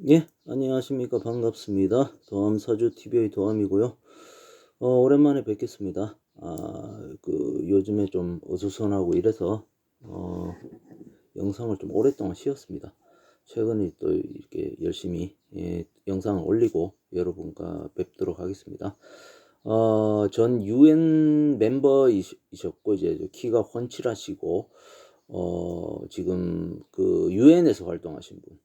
예, 안녕하십니까. 반갑습니다. 도암서주TV의 도암이고요. 오랜만에 뵙겠습니다. 요즘에 좀 어수선하고 이래서, 영상을 좀 오랫동안 쉬었습니다. 최근에 또 이렇게 열심히, 영상을 올리고 여러분과 뵙도록 하겠습니다. 전 UN 멤버이셨고, 이제 키가 훤칠하시고, 지금 그 UN에서 활동하신 분.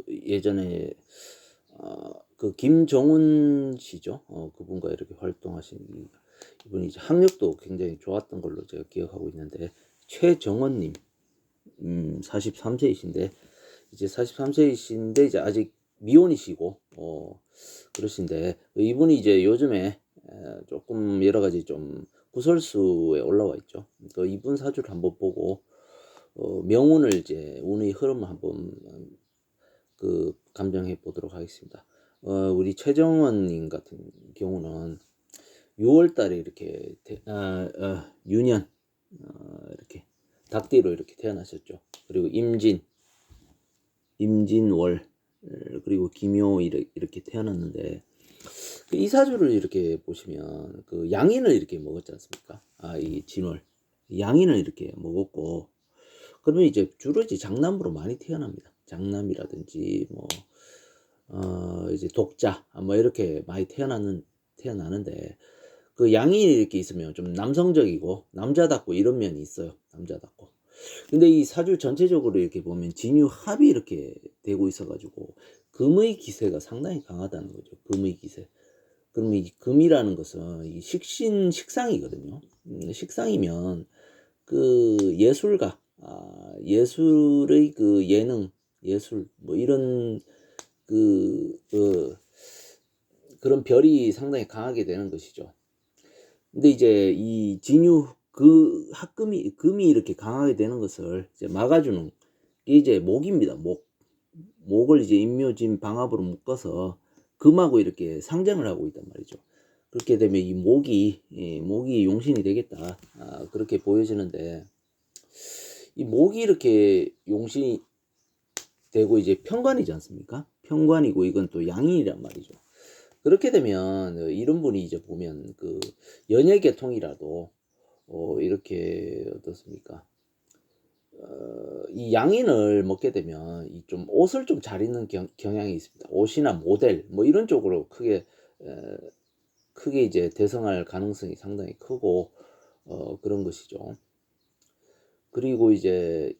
예전에 그 김정은 씨죠. 그분과 이렇게 활동하신 이분이 이제 학력도 굉장히 좋았던 걸로 제가 기억하고 있는데, 최정원 님, 43세이신데, 이제 43세이신데 이제 아직 미혼이시고, 그러신데, 이분이 이제 요즘에 조금 여러 가지 좀 구설수에 올라와 있죠. 이분 사주를 한번 보고, 명운을 이제 운의 흐름을 한번 감정해 보도록 하겠습니다. 우리 최정원님 같은 경우는 6월 달에 이렇게 유년, 이렇게 닭띠로 이렇게 태어나셨죠. 그리고 임진월, 그리고 김요 이렇게 태어났는데, 이 사주를 이렇게 보시면 그 양인을 이렇게 먹었지 않습니까? 이 진월 양인을 이렇게 먹었고, 그러면 이제 주로 이제 장남으로 많이 태어납니다. 장남이라든지 뭐 이제 독자 뭐 이렇게 많이 태어나는데, 그 양인이 이렇게 있으면 좀 남성적이고 남자답고 이런 면이 있어요. 남자답고. 근데 이 사주 전체적으로 이렇게 보면 진유합이 이렇게 되고 있어 가지고 금의 기세가 상당히 강하다는 거죠. 금의 기세. 그러면 이 금이라는 것은 이 식상이거든요. 식상이면 그 예술가, 예술의 그 예능, 예술 뭐 이런 그 그런 별이 상당히 강하게 되는 것이죠. 근데 이제 이 진유 그 합금이 금이 이렇게 강하게 되는 것을 이제 막아주는 게 이제 목입니다. 목을 이제 인묘진 방합으로 묶어서 금하고 이렇게 상쟁을 하고 있단 말이죠. 그렇게 되면 이 목이 용신이 되겠다, 그렇게 보여지는데, 이 목이 이렇게 용신이 되고 이제 편관이지 않습니까? 편관이고 이건 또 양인이란 말이죠. 그렇게 되면 이런 분이 이제 보면 그 연예계통이라도 이렇게 어떻습니까? 이 양인을 먹게 되면 이 좀 옷을 좀 잘 입는 경향이 있습니다. 옷이나 모델 뭐 이런 쪽으로 크게 이제 대성할 가능성이 상당히 크고, 그런 것이죠. 그리고 이제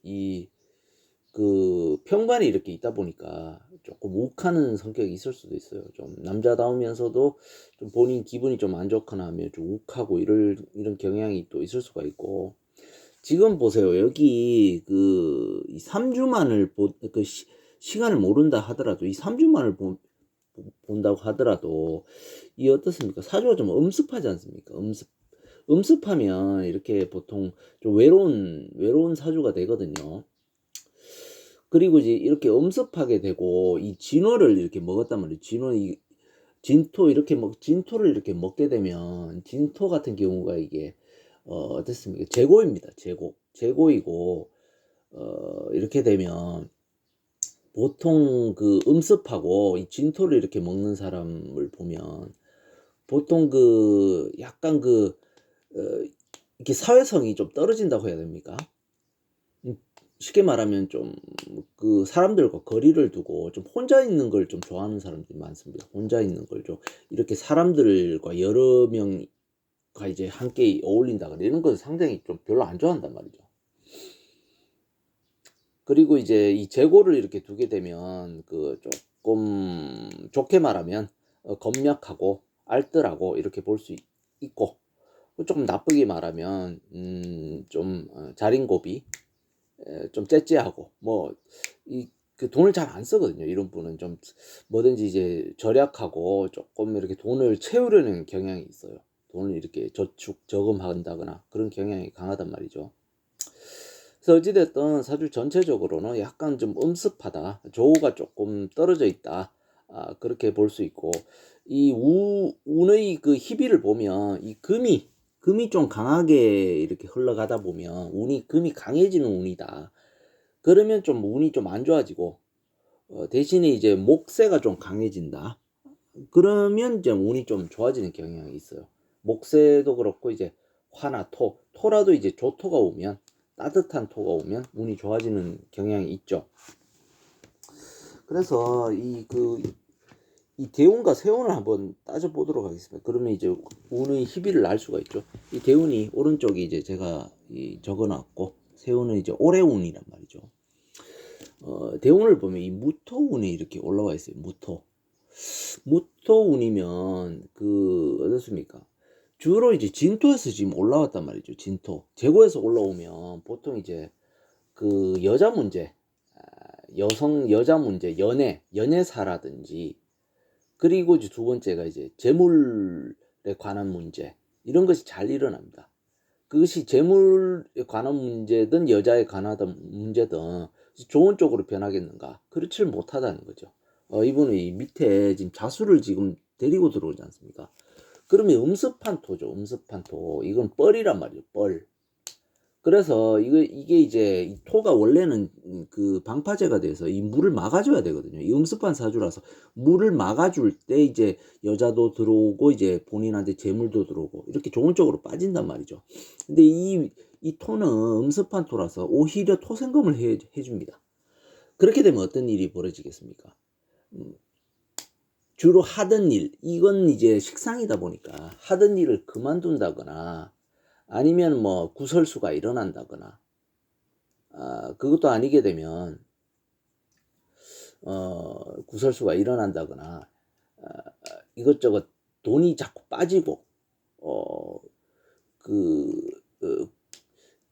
편관이 이렇게 있다 보니까 조금 욱하는 성격이 있을 수도 있어요. 좀 남자다우면서도 좀 본인 기분이 좀 안 좋거나 하면 좀 욱하고 이런 경향이 또 있을 수가 있고. 지금 보세요. 여기 이 3주만을 시간을 모른다 하더라도, 이 3주만을 본다고 하더라도, 이 어떻습니까? 사주가 좀 음습하지 않습니까? 음습하면 이렇게 보통 좀 외로운 사주가 되거든요. 그리고 이제 이렇게 엄습하게 되고 이 진토를 이렇게 먹었단 말이에요. 진토를 이렇게 먹게 되면, 진토 같은 경우가 이게 어떻습니까? 재고입니다. 재고이고, 이렇게 되면 보통 그 음습하고 이 진토를 이렇게 먹는 사람을 보면 보통 약간 어, 이렇게 사회성이 좀 떨어진다고 해야 됩니까? 쉽게 말하면 좀 사람들과 거리를 두고 좀 혼자 있는 걸 좀 좋아하는 사람들이 많습니다. 혼자 있는 걸 좀 이렇게 사람들과 여러 명과 이제 함께 어울린다거나 이런 걸 상당히 좀 별로 안 좋아한단 말이죠. 그리고 이제 이 재고를 이렇게 두게 되면 조금 좋게 말하면 검약하고 알뜰하고 이렇게 볼 수 있고, 조금 나쁘게 말하면 좀 자린고비, 좀 째째하고, 뭐 돈을 잘 안 쓰거든요. 이런 분은 좀 뭐든지 이제 절약하고 조금 이렇게 돈을 채우려는 경향이 있어요. 돈을 이렇게 저금한다거나 그런 경향이 강하단 말이죠. 그래서 어찌됐든 사주 전체적으로는 약간 좀 음습하다, 조우가 조금 떨어져 있다, 그렇게 볼 수 있고, 이 운의 그 희비를 보면 이 금이 좀 강하게 이렇게 흘러가다 보면 금이 강해지는 운이다. 그러면 좀 운이 좀 안 좋아지고, 대신에 이제 목세가 좀 강해진다. 그러면 이제 운이 좀 좋아지는 경향이 있어요. 목세도 그렇고 이제 화나 토라도 이제 조토가 오면, 따뜻한 토가 오면 운이 좋아지는 경향이 있죠. 그래서 이 대운과 세운을 한번 따져보도록 하겠습니다. 그러면 이제 운의 희비를 알 수가 있죠. 이 대운이 오른쪽에 이제 제가 적어놨고, 세운은 이제 올해운이란 말이죠. 대운을 보면 이 무토운이 이렇게 올라와 있어요. 무토운이면 어떻습니까? 주로 이제 진토에서 지금 올라왔단 말이죠. 진토. 재고에서 올라오면 보통 이제 여자 문제, 여자 문제, 연애사라든지, 그리고 이제 두 번째가 이제 재물에 관한 문제, 이런 것이 잘 일어납니다. 그것이 재물에 관한 문제든 여자에 관한 문제든 좋은 쪽으로 변하겠는가? 그렇지 못하다는 거죠. 이분이 밑에 지금 자수를 지금 데리고 들어오지 않습니까? 그러면 음습한 토죠. 음습한 토. 이건 뻘이란 말이에요. 뻘. 그래서 이게 이제 이 토가 원래는 방파제가 돼서 이 물을 막아줘야 되거든요. 이 음습한 사주라서 물을 막아줄 때 이제 여자도 들어오고 이제 본인한테 재물도 들어오고 이렇게 좋은 쪽으로 빠진단 말이죠. 근데 이 토는 음습한 토라서 오히려 토생금을 해줍니다. 그렇게 되면 어떤 일이 벌어지겠습니까? 주로 하던 일, 이건 이제 식상이다 보니까 하던 일을 그만둔다거나 아니면 뭐 구설수가 일어난다거나, 그것도 아니게 되면 구설수가 일어난다거나, 이것저것 돈이 자꾸 빠지고,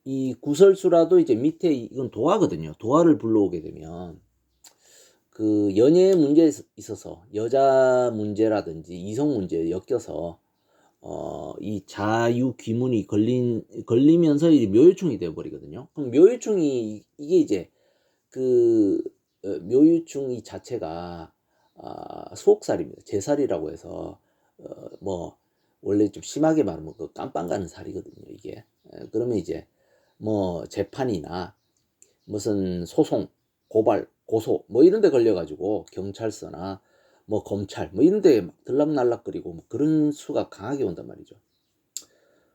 이 구설수라도 이제 밑에 이건 도화거든요. 도화를 불러오게 되면 연애 문제에 있어서 여자 문제라든지 이성 문제에 엮여서 이 자유 귀문이 걸리면서 이제 묘유충이 되어버리거든요. 그럼 묘유충이 이게 이제 묘유충 이 자체가 수옥살입니다. 제살이라고 해서 뭐 원래 좀 심하게 말하면 깜빵 가는 살이거든요. 이게 그러면 이제 뭐 재판이나 무슨 소송, 고발, 고소 뭐 이런 데 걸려가지고 경찰서나 뭐 검찰 뭐 이런 데 막 들락날락거리고 뭐 그런 수가 강하게 온단 말이죠.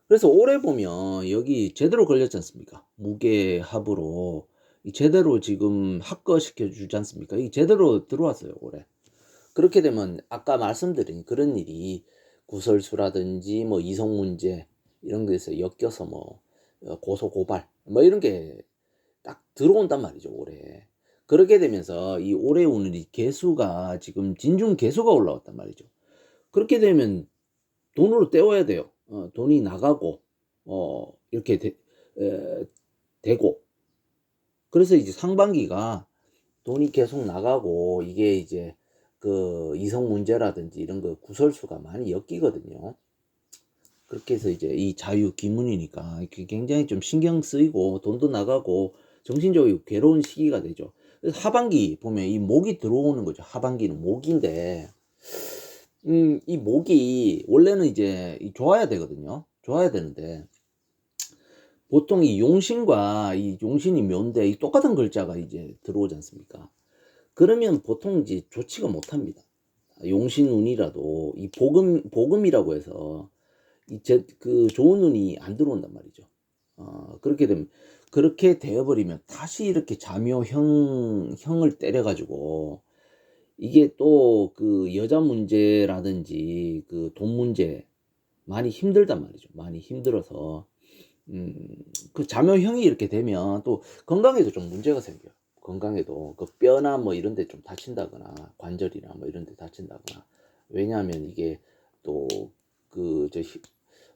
그래서 올해 보면 여기 제대로 걸렸지 않습니까? 무게합으로 제대로 지금 합거시켜 주지 않습니까? 이 제대로 들어왔어요, 올해. 그렇게 되면 아까 말씀드린 그런 일이 구설수라든지 뭐 이성 문제 이런 거에서 엮여서 뭐 고소 고발 뭐 이런 게 딱 들어온단 말이죠, 올해. 그렇게 되면서 이 올해 오는 이 개수가 지금 진중 개수가 올라왔단 말이죠. 그렇게 되면 돈으로 때워야 돼요. 돈이 나가고 이렇게 되고, 그래서 이제 상반기가 돈이 계속 나가고 이게 이제 이성 문제라든지 이런 거 구설수가 많이 엮이거든요. 그렇게 해서 이제 이 자유 기문이니까 굉장히 좀 신경 쓰이고 돈도 나가고 정신적으로 괴로운 시기가 되죠. 그래서 하반기 보면 이 목이 들어오는 거죠. 하반기는 목인데, 이 목이 원래는 이제 좋아야 되거든요. 좋아야 되는데, 보통 이 용신과 이 용신이 묘인데 이 똑같은 글자가 이제 들어오지 않습니까? 그러면 보통 이제 좋지가 못합니다. 용신운이라도 이 복음이라고 해서 좋은 운이 안 들어온단 말이죠. 그렇게 되어버리면 다시 이렇게 형을 때려가지고 이게 또 여자 문제라든지 돈 문제 많이 힘들단 말이죠. 많이 힘들어서 자묘형이 이렇게 되면 또 건강에도 좀 문제가 생겨요. 건강에도 뼈나 뭐 이런 데 좀 다친다거나 관절이나 뭐 이런 데 다친다거나. 왜냐하면 이게 또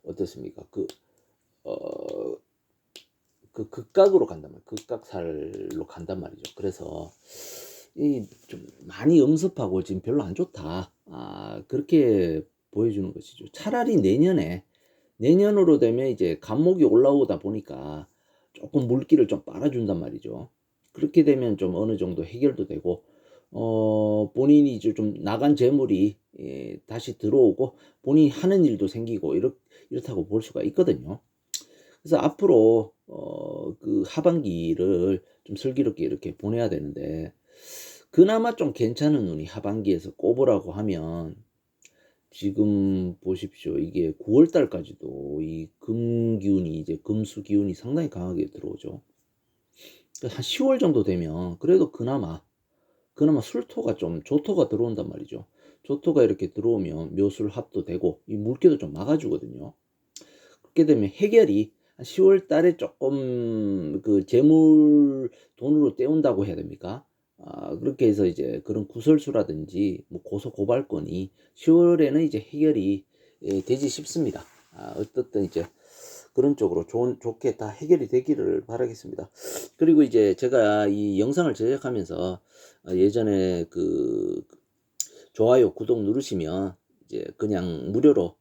어떻습니까? 극각으로 간단 말이에요. 극각살로 간단 말이죠. 그래서 좀 많이 음습하고 지금 별로 안 좋다. 그렇게 보여주는 것이죠. 차라리 내년으로 되면 이제 간목이 올라오다 보니까 조금 물기를 좀 빨아준단 말이죠. 그렇게 되면 좀 어느 정도 해결도 되고, 본인이 이제 좀 나간 재물이 다시 들어오고 본인이 하는 일도 생기고 이렇다고 볼 수가 있거든요. 그래서 앞으로 하반기를 좀 슬기롭게 이렇게 보내야 되는데, 그나마 좀 괜찮은 운이 하반기에서 꼽으라고 하면 지금 보십시오. 이게 9월 달까지도 이 금기운이 이제 금수 기운이 상당히 강하게 들어오죠. 한 10월 정도 되면 그래도 그나마 술토가 좀 조토가 들어온단 말이죠. 조토가 이렇게 들어오면 묘술 합도 되고 이 물기도 좀 막아주거든요. 그렇게 되면 해결이 한 10월 달에 조금 그 재물 돈으로 때운다고 해야 됩니까? 그렇게 해서 이제 그런 구설수라든지 뭐 고소 고발건이 10월에는 이제 해결이 되지 싶습니다. 어떻든 이제 그런 쪽으로 좋게 다 해결이 되기를 바라겠습니다. 그리고 이제 제가 이 영상을 제작하면서 예전에 그 좋아요, 구독 누르시면 이제 그냥 무료로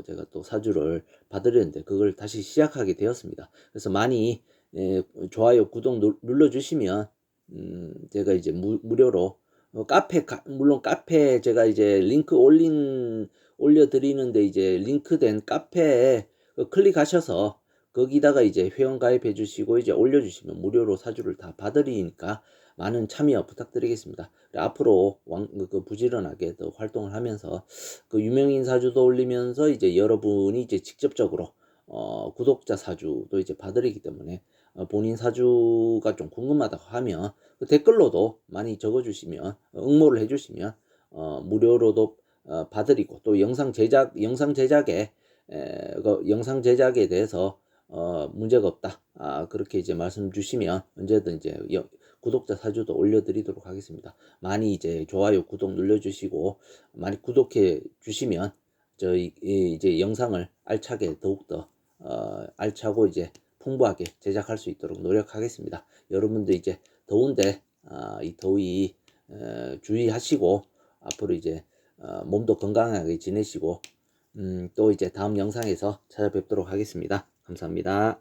제가 또 사주를 받으려는데 그걸 다시 시작하게 되었습니다. 그래서 많이 좋아요, 구독 눌러주시면 제가 이제 무료로 물론 카페 제가 이제 링크 올려드리는데 이제 링크된 카페에 클릭하셔서 거기다가 이제 회원 가입해 주시고 이제 올려주시면 무료로 사주를 다 봐드리니까 많은 참여 부탁드리겠습니다. 앞으로 부지런하게 더 활동을 하면서 그 유명인 사주도 올리면서 이제 여러분이 이제 직접적으로 구독자 사주도 이제 봐드리기 때문에 본인 사주가 좀 궁금하다고 하면 그 댓글로도 많이 적어주시면 응모를 해주시면 무료로도 봐드리고 또 영상 제작에 영상 제작에 대해서 문제가 없다. 그렇게 이제 말씀 주시면 언제든 이제 구독자 사주도 올려드리도록 하겠습니다. 많이 이제 좋아요, 구독 눌러주시고 많이 구독해 주시면 저희 이제 영상을 알차게 더욱더 알차고 이제 풍부하게 제작할 수 있도록 노력하겠습니다. 여러분들 이제 더운데 이 더위 주의하시고 앞으로 이제 몸도 건강하게 지내시고 또 이제 다음 영상에서 찾아뵙도록 하겠습니다. 감사합니다.